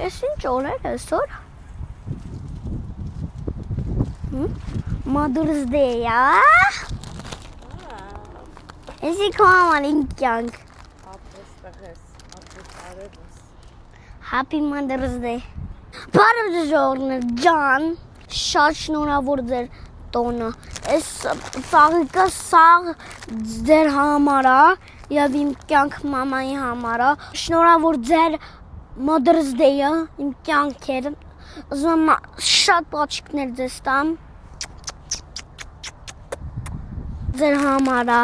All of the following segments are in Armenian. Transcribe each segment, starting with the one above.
Ես ինչ օրեր այսօր։ Mother's Day, Եսի քո համար իմ կյանք։ Happy Mother's Day։ Բարև ժողովուրդ ջան, շատ շնորհավոր ձեր տոնը։ Այս ծաղիկը սաղ ձեր համար է եւ իմ կյանք մամայի համար է։ Շնորհավոր ձեր Mother's Day-ը իմ կյանքեր։ Ուզում եմ շատ պատճիկներ ձեզ տամ։ Ձեր համար է։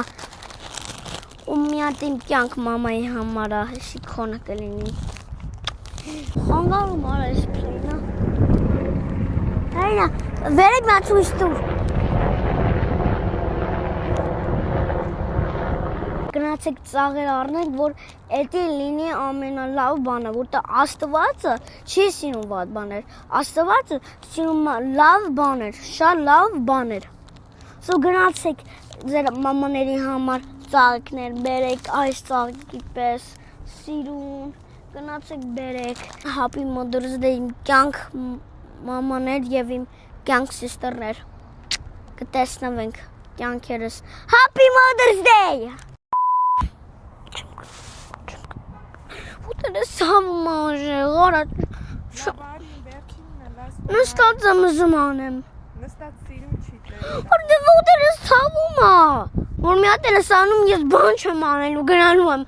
Ու մի հատ իմ կյանք մամայի համար է, հեսի քոնը կլինի։ Խանգարում արա այս պլինը։ Հայնա, վերեք նա ցույց տուր։ Գնացեք ծաղեր առնենք, որ էդի լինի ամենալավ բանը, որտեղ Աստվածը չի սիրում վատ բաներ։ Աստվածը սիրում լավ բաներ, շատ լավ բաներ։ Սո գնացեք ձեր մամաների համար ծաղիկներ բերեք, այս ծաղիկի պես սիրուն, գնացեք բերեք։ Happy Mother's Day իմ կյանք մամաներ եւ իմ կյանք սիստերներ։ Կտեսնվենք կյանքերս։ Happy Mother's Day։ Ուտել ես համաժե, գորա։ Նստած եմ ուզում անեմ։ Նստած սիրուն չի տեղ։ Որտեղ ուտել ես ցավում է։ Որ մի հատ էլ ես անում, ես բան չեմ անելու, գնալու եմ։